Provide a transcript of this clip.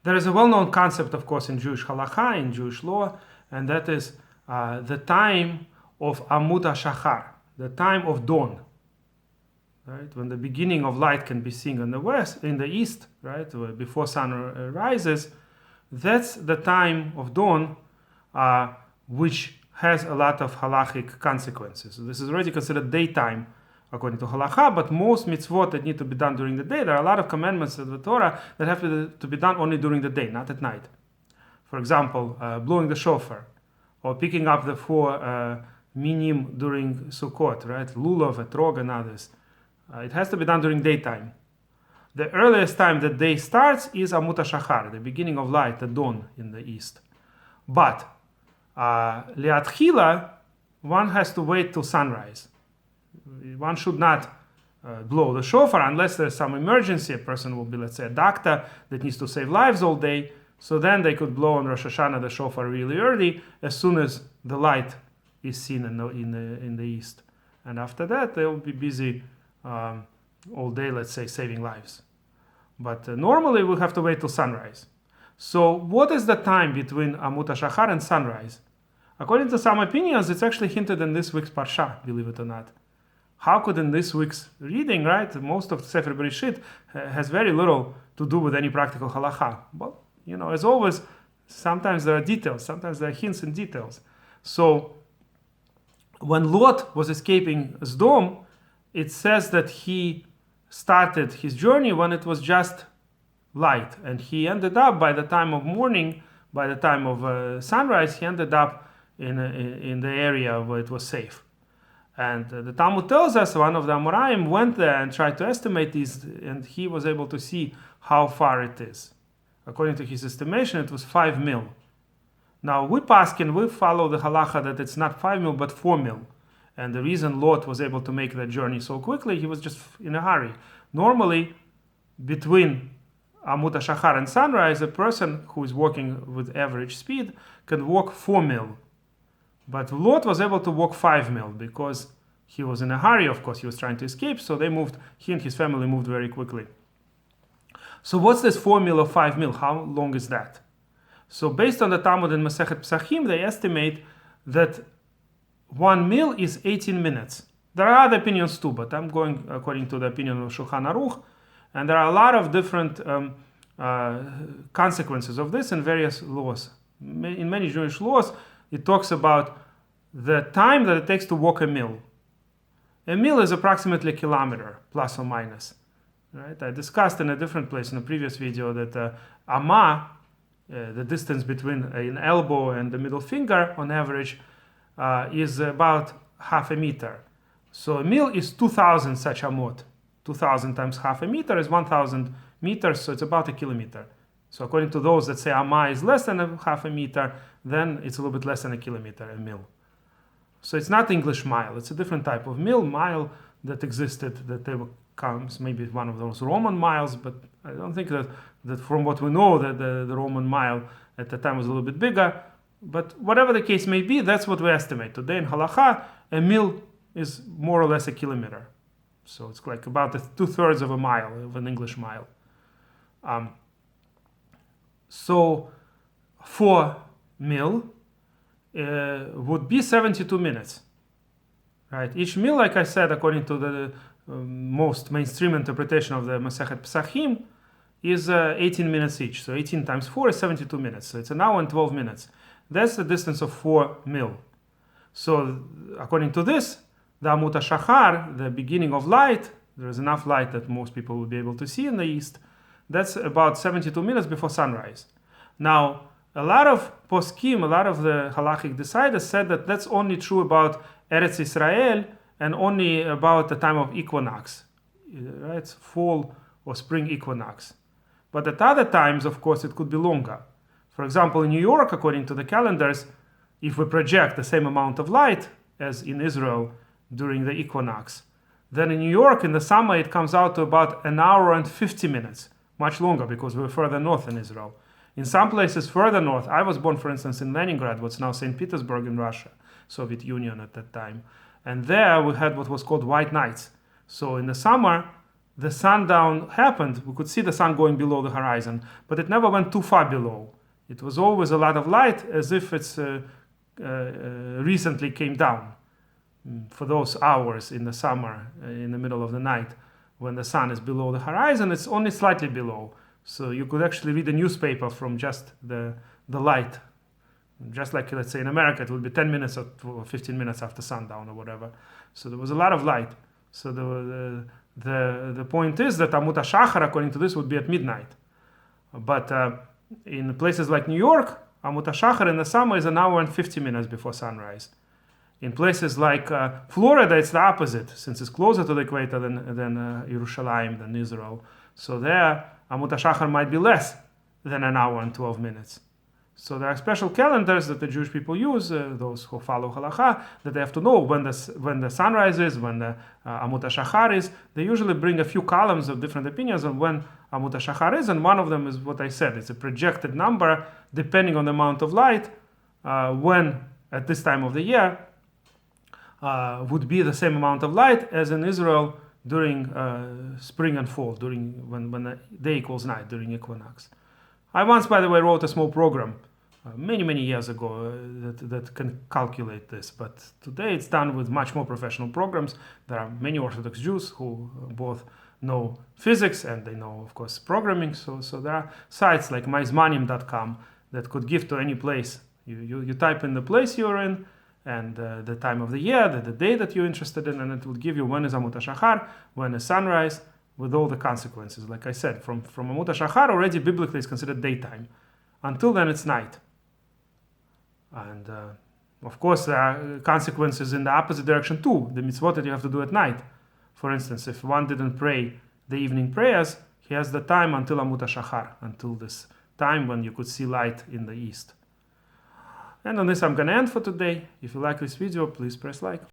There is a well-known concept, of course, in Jewish Halacha, in Jewish law, and that is the time of Amud HaShachar, the time of dawn, right? When the beginning of light can be seen in the east, right? Before sun rises, that's the time of dawn, which has a lot of halachic consequences. So this is already considered daytime according to Halacha, but most mitzvot that need to be done during the day, there are a lot of commandments of the Torah that have to be done only during the day, not at night. For example, blowing the shofar, or picking up the 4 minim during Sukkot, right? Lulav, etrog, and others. It has to be done during daytime. The earliest time that day starts is Amud HaShachar, the beginning of light, the dawn in the east. But liatchila, one has to wait till sunrise. One should not blow the shofar unless there's some emergency. A person will be, let's say, a doctor that needs to save lives all day. So then they could blow on Rosh Hashanah the shofar really early, as soon as the light is seen in the east. And after that, they will be busy all day, let's say, saving lives. But normally we have to wait till sunrise. So what is the time between Amud HaShachar and sunrise? According to some opinions, it's actually hinted in this week's Parsha, believe it or not. How could in this week's reading, right, most of Sefer Bereshit has very little to do with any practical halacha. But, as always, sometimes there are details, sometimes there are hints and details. So when Lot was escaping Sdom, it says that he started his journey when it was just light, and he ended up by the time of morning, by the time of sunrise, he ended up in the area where it was safe. And the Talmud tells us one of the Amoraim went there and tried to estimate these, and he was able to see how far it is. According to his estimation, it was 5 mil. Now we follow the halacha that it's not 5 mil but 4 mil. And the reason Lot was able to make that journey so quickly, he was just in a hurry. Normally, between Amud HaShachar and sunrise, a person who is walking with average speed can walk 4 mil. But Lot was able to walk 5 mil because he was in a hurry, of course, he was trying to escape, so he and his family moved very quickly. So what's this 4 mil or 5 mil? How long is that? So based on the Talmud in Masechet Pesachim, they estimate that 1 mil is 18 minutes. There are other opinions too, but I'm going according to the opinion of Shulchan Aruch, and there are a lot of different consequences of this in various laws. In many Jewish laws, it talks about the time that it takes to walk a mil. A mil is approximately a kilometer, plus or minus. Right? I discussed in a different place in a previous video that Amma, the distance between an elbow and the middle finger on average, is about half a meter. So a mil is 2,000 such amot. 2,000 times half a meter is 1,000 meters, so it's about a kilometer. So according to those that say Amma is less than half a meter, then it's a little bit less than a kilometer, a mil. So it's not English mile, it's a different type of mile that existed, that comes maybe one of those Roman miles, but I don't think that from what we know that the Roman mile at the time was a little bit bigger. But whatever the case may be, that's what we estimate. Today in Halacha, a mil is more or less a kilometer. So it's like about 2/3 of a mile, of an English mile. So 4 mil would be 72 minutes. Right? Each mil, like I said, according to the most mainstream interpretation of the Masechet Pesachim, is 18 minutes each. So 18 times 4 is 72 minutes. So it's an hour and 12 minutes. That's the distance of 4 mil. So according to this, the Amud HaShachar, the beginning of light, there is enough light that most people will be able to see in the east. That's about 72 minutes before sunrise. Now, a lot of poskim, a lot of the halachic deciders said that that's only true about Eretz Israel and only about the time of equinox, right? Fall or spring equinox. But at other times, of course, it could be longer. For example, in New York, according to the calendars, if we project the same amount of light as in Israel during the equinox, then in New York in the summer it comes out to about an hour and 50 minutes, much longer because we're further north in Israel. In some places further north, I was born, for instance, in Leningrad, what's now St. Petersburg in Russia, Soviet Union at that time. And there we had what was called white nights. So in the summer, the sundown happened, we could see the sun going below the horizon, but it never went too far below. It was always a lot of light, as if it's recently came down for those hours in the summer, in the middle of the night, when the sun is below the horizon. It's only slightly below, so you could actually read the newspaper from just the light. Just like, let's say, in America, it would be 10 minutes or 15 minutes after sundown or whatever. So there was a lot of light. So the point is that Amud HaShachar, according to this, would be at midnight. But in places like New York, Amud HaShachar in the summer is an hour and 50 minutes before sunrise. In places like Florida, it's the opposite, since it's closer to the equator than Yerushalayim, than Israel. So there, Amud HaShachar might be less than an hour and 12 minutes. So there are special calendars that the Jewish people use, those who follow Halacha, that they have to know when the sunrise is, when the Amud HaShachar is. They usually bring a few columns of different opinions on when Amud HaShachar is, and one of them is what I said. It's a projected number, depending on the amount of light, when, at this time of the year, would be the same amount of light as in Israel during spring and fall, during when the day equals night, during equinox. I once, by the way, wrote a small program many years ago that can calculate this, but today it's done with much more professional programs. There are many Orthodox Jews who both know physics and they know, of course, programming. So there are sites like myzmanim.com that could give to any place. You type in the place you're in and the time of the year, the day that you're interested in, and it will give you when is Amud HaShachar, when is sunrise, with all the consequences. Like I said, from Amud HaShachar already biblically is considered daytime. Until then it's night. And of course there are consequences in the opposite direction too, the mitzvot that you have to do at night. For instance, if one didn't pray the evening prayers, he has the time until Amud HaShachar, until this time when you could see light in the east. And on this I'm going to end for today. If you like this video, please press like.